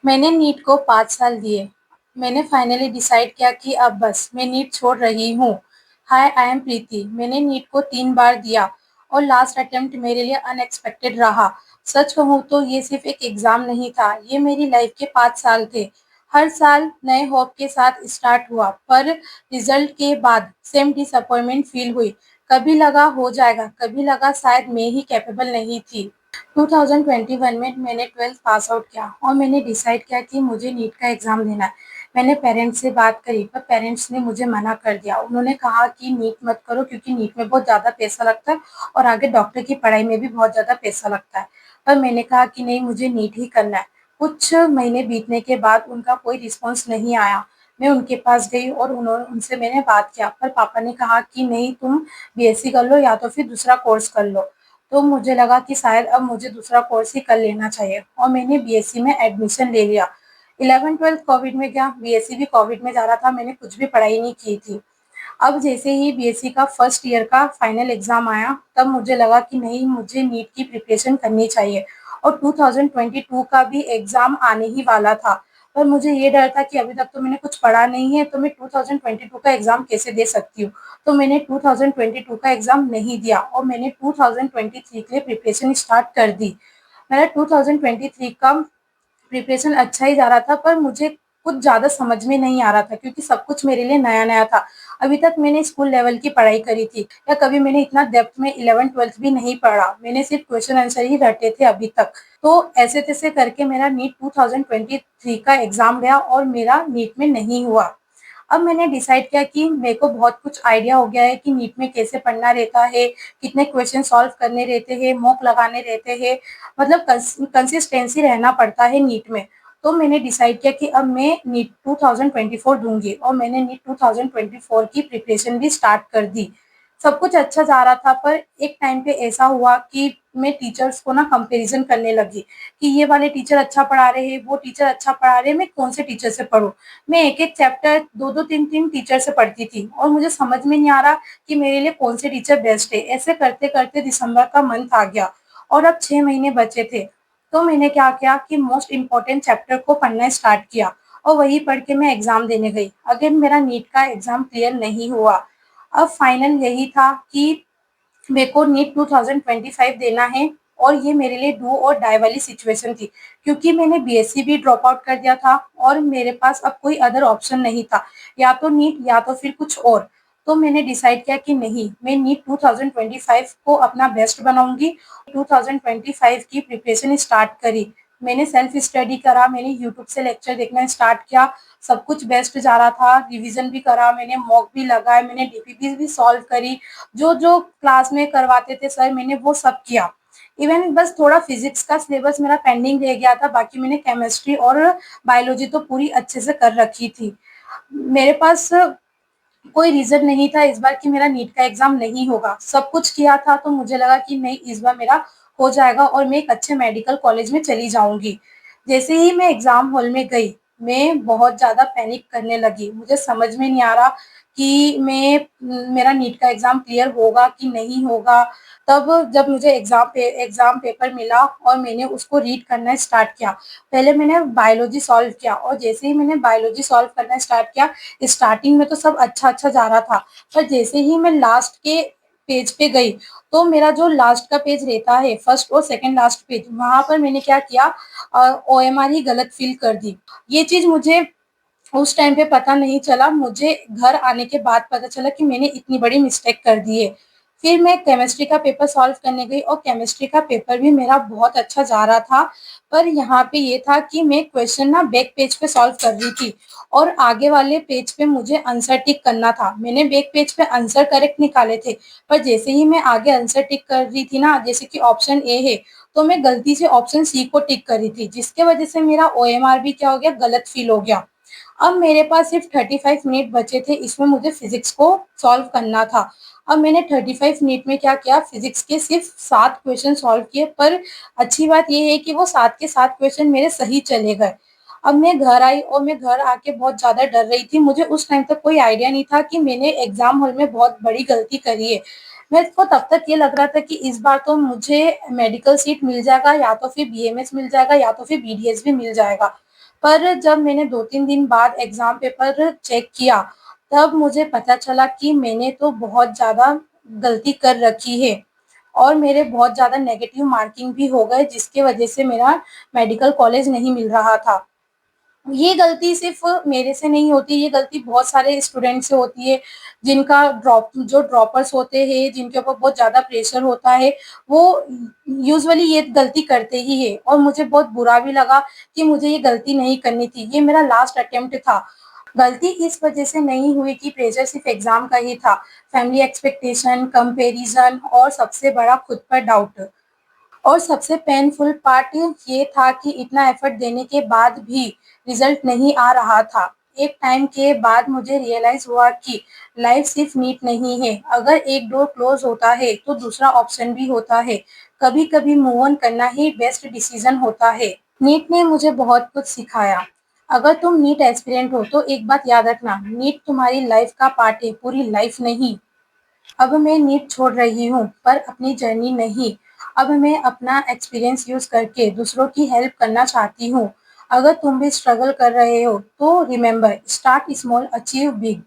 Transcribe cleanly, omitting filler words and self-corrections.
मैंने नीट को 5 साल दिए। मैंने फाइनली डिसाइड किया कि अब बस मैं नीट छोड़ रही हूँ। हाय, आई एम प्रीति। मैंने नीट को 3 बार दिया और लास्ट अटेम्प्ट मेरे लिए अनएक्सपेक्टेड रहा। सच कहूँ तो ये सिर्फ एक एग्ज़ाम नहीं था, ये मेरी लाइफ के 5 साल थे। हर साल नए होप के साथ स्टार्ट हुआ, पर रिजल्ट के बाद सेम डिसअपॉइंटमेंट फील हुई। कभी लगा हो जाएगा, कभी लगा शायद मैं ही कैपेबल नहीं थी। 2021 में मैंने 12th पास आउट किया और मैंने डिसाइड किया कि मुझे नीट का एग्ज़ाम देना है। मैंने पेरेंट्स से बात करी, पर पेरेंट्स ने मुझे मना कर दिया। उन्होंने कहा कि नीट मत करो, क्योंकि नीट में बहुत ज़्यादा पैसा लगता है और आगे डॉक्टर की पढ़ाई में भी बहुत ज़्यादा पैसा लगता है। पर मैंने कहा कि नहीं, मुझे नीट ही करना है। कुछ महीने बीतने के बाद उनका कोई रिस्पॉन्स नहीं आया। मैं उनके पास गई और उनसे मैंने बात किया, पर पापा ने कहा कि नहीं, तुम बीएससी कर लो या तो फिर दूसरा कोर्स कर लो। तो मुझे लगा कि शायद अब मुझे दूसरा कोर्स ही कर लेना चाहिए और मैंने बीएससी में एडमिशन ले लिया। 11th-12th कोविड में गया, बीएससी भी कोविड में जा रहा था, मैंने कुछ भी पढ़ाई नहीं की थी। अब जैसे ही बीएससी का फर्स्ट ईयर का फाइनल एग्जाम आया, तब मुझे लगा कि नहीं, मुझे नीट की प्रिपरेशन करनी चाहिए। और 2022 का भी एग्जाम आने ही वाला था, पर मुझे ये डर था कि अभी तक तो मैंने कुछ पढ़ा नहीं है, तो मैं 2022 का एग्जाम कैसे दे सकती हूँ। तो मैंने 2022 का एग्जाम नहीं दिया और मैंने 2023 के लिए प्रिपरेशन स्टार्ट कर दी। मेरा 2023 का प्रिपरेशन अच्छा ही जा रहा था, पर मुझे कुछ ज़्यादा समझ में नहीं आ रहा था, क्योंकि सब कुछ मेरे लिए नया-नया था। अभी तक मैंने स्कूल लेवल की पढ़ाई करी थी, या कभी मैंने इतना डेप्थ में 11th-12th भी नहीं पढ़ा। मैंने सिर्फ क्वेश्चन आंसर ही रटे थे अभी तक। तो ऐसे-तैसे करके मेरा नीट 2023 का एग्ज़ाम गया और मेरा नीट में नहीं हुआ। अब मैंने डिसाइड किया कि मेरे को बहुत कुछ आइडिया हो गया है कि नीट में कैसे पढ़ना रहता है, कितने क्वेश्चन सॉल्व करने रहते हैं, मॉक लगाने रहते हैं, मतलब कंसिस्टेंसी रहना पड़ता है नीट में। तो मैंने डिसाइड किया कि अब मैं नीट 2024 दूंगी और मैंने नीट 2024 की प्रिपरेशन भी स्टार्ट कर दी। सब कुछ अच्छा जा रहा था, पर एक टाइम पे ऐसा हुआ कि मैं टीचर्स को ना कंपैरिजन करने लगी कि ये वाले टीचर अच्छा पढ़ा रहे हैं, वो टीचर अच्छा पढ़ा रहे हैं, मैं कौन से टीचर से पढूं। मैं एक-एक चैप्टर 2-2 3-3 टीचर से पढ़ती थी और मुझे समझ में नहीं आ रहा कि मेरे लिए कौन से टीचर बेस्ट है। ऐसे करते-करते दिसंबर का मंथ आ गया और अब 6 महीने बचे थे। तो मैंने क्या किया कि मोस्ट इम्पोर्टेंट चैप्टर को पढ़ना स्टार्ट किया और वही पढ़ के मैं एग्ज़ाम देने गई। अगेन मेरा नीट का एग्ज़ाम क्लियर नहीं हुआ। अब फाइनल यही था कि मेरे को नीट 2025 देना है और ये मेरे लिए डू और डाई वाली सिचुएशन थी, क्योंकि मैंने बीएससी भी ड्रॉप आउट कर दिया था और मेरे पास अब कोई अदर ऑप्शन नहीं था, या तो नीट या तो फिर कुछ और। तो मैंने डिसाइड किया कि नहीं, मैं नीट 2025 को अपना बेस्ट बनाऊंगी। 2025 की प्रिपरेशन स्टार्ट करी। मैंने सेल्फ स्टडी करा, मैंने यूट्यूब से लेक्चर देखना स्टार्ट किया। सब कुछ बेस्ट जा रहा था, रिवीजन भी करा, मैंने मॉक भी लगाए, मैंने डीपीपी भी सॉल्व करी। जो जो क्लास में करवाते थे सर, मैंने वो सब किया। इवन बस थोड़ा फिजिक्स का सिलेबस मेरा पेंडिंग रह गया था, बाकी मैंने केमिस्ट्री और बायोलॉजी तो पूरी अच्छे से कर रखी थी। मेरे पास कोई रीजन नहीं था इस बार कि मेरा नीट का एग्जाम नहीं होगा। सब कुछ किया था, तो मुझे लगा कि नहीं, इस बार मेरा हो जाएगा और मैं एक अच्छे मेडिकल कॉलेज में चली जाऊंगी। जैसे ही मैं एग्जाम हॉल में गई, मैं बहुत ज्यादा पैनिक करने लगी। मुझे समझ में नहीं आ रहा कि मेरा नीट का एग्जाम क्लियर होगा कि नहीं होगा। तब जब मुझे एग्जाम पेपर मिला और मैंने उसको रीड करना स्टार्ट किया। पहले मैंने बायोलॉजी सॉल्व किया और जैसे ही मैंने बायोलॉजी सॉल्व करना स्टार्ट किया, स्टार्टिंग में तो सब अच्छा-अच्छा जा रहा था, पर जैसे ही मैं लास्ट के पेज पे गई, तो मेरा जो लास्ट का पेज रहता है, फर्स्ट और सेकंड लास्ट पेज, वहाँ पर मैंने क्या किया, ओएमआर ही गलत फिल कर दी। ये चीज़ मुझे उस टाइम पे पता नहीं चला, मुझे घर आने के बाद पता चला कि मैंने इतनी बड़ी मिस्टेक कर दी है। फिर मैं केमिस्ट्री का पेपर सॉल्व करने गई और केमिस्ट्री का पेपर भी मेरा बहुत अच्छा जा रहा था, पर यहाँ पे ये था कि मैं क्वेश्चन ना बैक पेज पे सॉल्व कर रही थी और आगे वाले पेज पे मुझे आंसर टिक करना था। मैंने बैक पेज पे आंसर करेक्ट निकाले थे, पर जैसे ही मैं आगे आंसर टिक कर रही थी ना, जैसे कि ऑप्शन ए है, तो मैं गलती से ऑप्शन सी को टिक कर रही थी, जिसके वजह से मेरा ओएमआर भी क्या हो गया, गलत फिल हो गया। अब मेरे पास सिर्फ 35 मिनट बचे थे, इसमें मुझे फिजिक्स को सॉल्व करना था। अब मैंने 35 मिनट में क्या किया, फिजिक्स के सिर्फ 7 क्वेश्चन सॉल्व किए, पर अच्छी बात ये है कि वो 7 के 7 क्वेश्चन मेरे सही चले गए। अब मैं घर आई और मैं घर आके बहुत ज़्यादा डर रही थी। मुझे उस टाइम तक कोई आइडिया नहीं था कि मैंने एग्ज़ाम हॉल में बहुत बड़ी गलती करी है। मेरे को तब तक ये लग रहा था कि इस बार तो मुझे मेडिकल सीट मिल जाएगा, या तो फिर बीएमएस मिल जाएगा, या तो फिर बीडीएस भी मिल जाएगा। पर जब मैंने 2-3 दिन बाद एग्ज़ाम पेपर चेक किया, तब मुझे पता चला कि मैंने तो बहुत ज़्यादा गलती कर रखी है और मेरे बहुत ज़्यादा नेगेटिव मार्किंग भी हो गए, जिसकी वजह से मेरा मेडिकल कॉलेज नहीं मिल रहा था। ये गलती सिर्फ़ मेरे से नहीं होती, ये गलती बहुत सारे स्टूडेंट से होती है, जिनका जो ड्रॉपर्स होते हैं, जिनके ऊपर बहुत ज़्यादा प्रेशर होता है, वो यूजुअली ये गलती करते ही हैं और मुझे बहुत बुरा भी लगा कि मुझे ये गलती नहीं करनी थी। ये मेरा लास्ट अटेम्प्ट था। गलती इस वजह से नहीं हुई कि प्रेशर सिर्फ़ एग्ज़ाम का ही था, फैमिली एक्सपेक्टेशन, कंपैरिज़न और सबसे बड़ा खुद पर डाउट। और सबसे पेनफुल पार्ट ये था कि इतना एफर्ट देने के बाद भी रिजल्ट नहीं आ रहा था। एक टाइम के बाद मुझे रियलाइज़ हुआ कि लाइफ सिर्फ नीट नहीं है। अगर एक डोर क्लोज़ होता है, तो दूसरा ऑप्शन भी होता है। कभी-कभी मूव ऑन करना ही बेस्ट डिसीज़न होता है। नीट ने मुझे बहुत कुछ सिखाया। अगर तुम नीट एस्पिरेंट हो, तो एक बात याद रखना, नीट तुम्हारी लाइफ का पार्ट है, पूरी लाइफ नहीं। अब मैं नीट छोड़ रही हूँ, पर अपनी जर्नी नहीं। अब मैं अपना एक्सपीरियंस यूज़ करके दूसरों की हेल्प करना चाहती हूँ। अगर तुम भी स्ट्रगल कर रहे हो, तो remember, start small, achieve big.